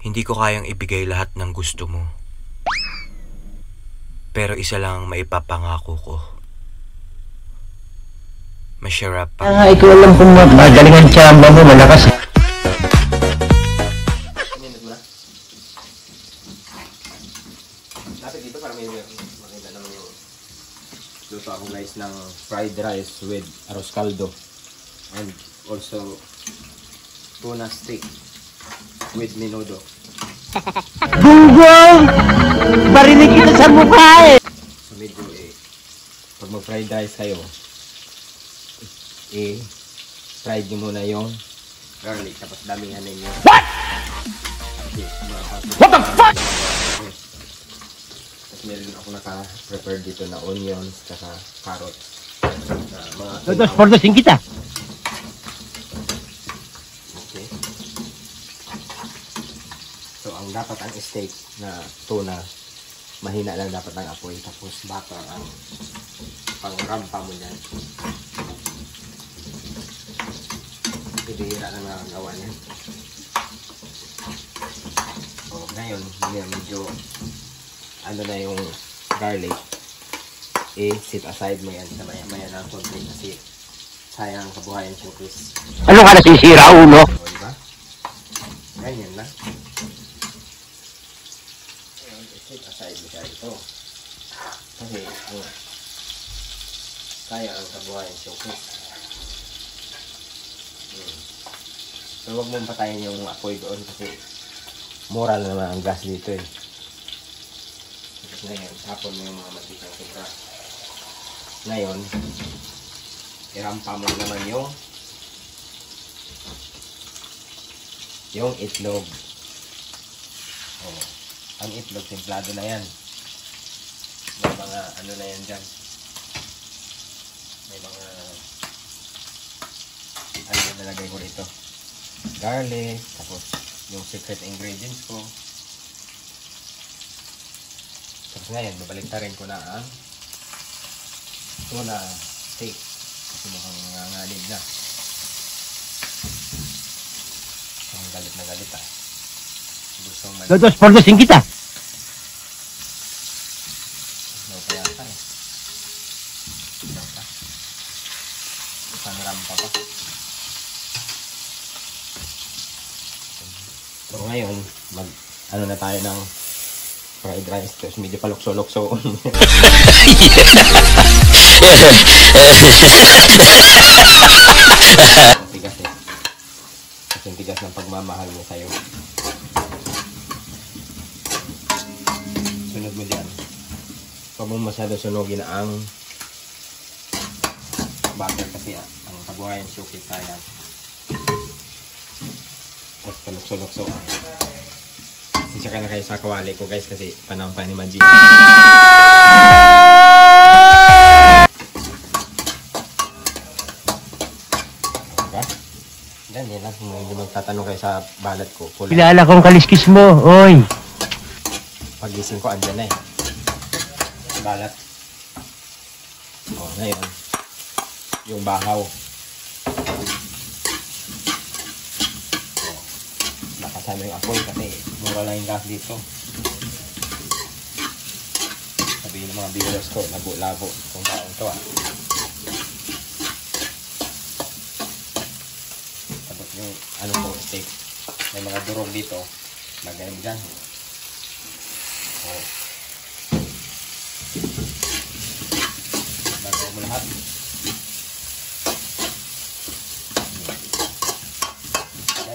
Hindi ko kayang ibigay lahat ng gusto mo. Pero isa lang ang maipapangako ko. Masarap pa. Ikaw alam kung magaling ang tsamba mo, malakas. Dapat dito para may makita naman yung luto ako guys ng fried rice with arroz caldo. And also tuna steak with menudo. Gunggong! Barinig kita sa mukha eh! So medyo pag mag-fried rice kayo, fried nyo muna yung garlic tapos damihan ninyo. What? What the fuck? Tapos meron ako naka-prepare dito na onions kaka carrots. Dos por dos kita. Okay. So ang dapat ang steak na tuna, mahina lang dapat ang apoy tapos butter ang pangrampa mo dyan. Bibihira lang nakagawa niya. So ngayon, medyo ano na yung garlic, sit aside mo yan sa maya-maya na konti kasi sayang kabuhayan siya, Chris. Ano ka nasisira, ulo? O, diba? Ganyan lang. Sit aside mo siya ito. Kasi, sayang ang kabuhayan siya, Chris. So, huwag mong patayin yung apoy doon kasi mura naman ang gas dito eh. Tapos ngayon, tapon mo yung mga matikang sobra. Ngayon, irampa mo naman yung itlog. Oh, ang itlog, simplado na yan. May mga ano na yan dyan. May mga ano yung nalagay ko rito. Garlic, tapos yung secret ingredients ko. Tapos ngayon, babaliktarin ko na ang tuna steak. Kasi mukhang nangangalib na. Ang galit na galit ah. Gustong mali. Dos por dos kita. No, kaya ka eh. Isang rampa pa. So ngayon, ano na tayo ng fried rice. Tapos medyo palukso-lukso. Tigas eh. Kasi yung tigas ng pagmamahal mo sa'yo. Sunod mo dyan. Huwag mo masyado sunogin ang butter kasi ang kabuhayan syukit tayo. Tapos palukso-lukso. Isa ka na kayo sa kawali ko guys kasi panahon pa ni Maji. Diba? Yan lang. Hindi magtatanong kayo sa balat ko. Kilala kong kaliskis mo, oy. Pagising ko, andyan na eh. Balat. O, ngayon. Yung bahaw. Nakasama yung apoy kasi mura lang yung gas dito. Sabihin ng mga viewers ko, labo-labo kung taong to ah. Tapos yung ano po, steak. May mga durog dito. Lagay mo dyan. Oh. Lagay mo lahat.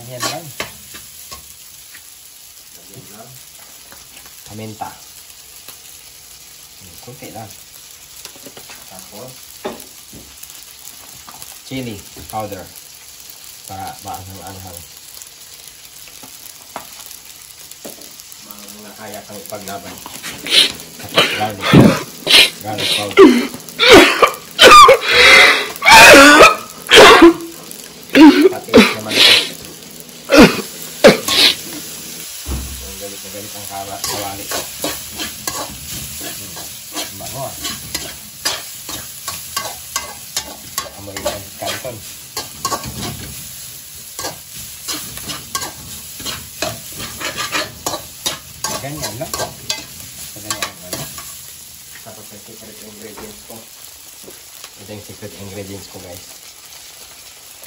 Yan lang. Lagyan lang. Paminta. Kunti lang. Tapos chili powder para maanghang-anghang. Mga kaya kang paglaban. Tapos garlic powder. Patiis naman ito. Galit ang kawali ko. Bango ah. Amoy ng kanton. Ganyan lang. So, ganyan lang. Tapos yung secret ingredients ko. Ito yung secret ingredients ko, guys.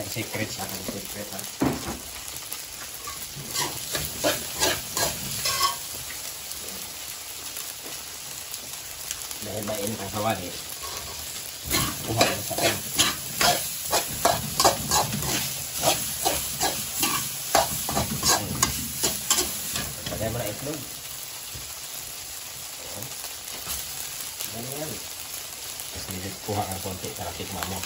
Yung secret sa akin. Secret, ha? Dahil mainit ang kawali, kuha ko sa akin. Lagay mo na itlog. Ganyan. Tapos nilid kuha kang konti para tikma mo.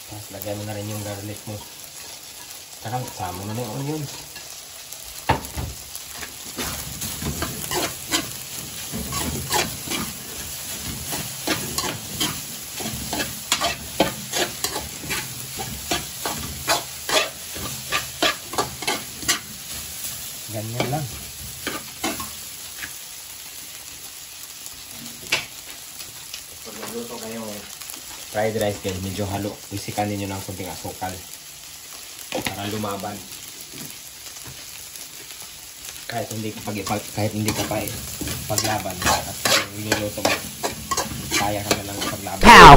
Tapos lagay mo na rin yung garlic mo. Saka sama mo na yung onion. Ganyan lang. Pag nagluto kayo fried rice guys, medyo halo. Isikan ninyo ng kunting asukal para lumaban. Kahit hindi ka pa paglaban at niluluto mo, kaya ka na lang paglaban. Pow!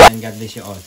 And God bless you all.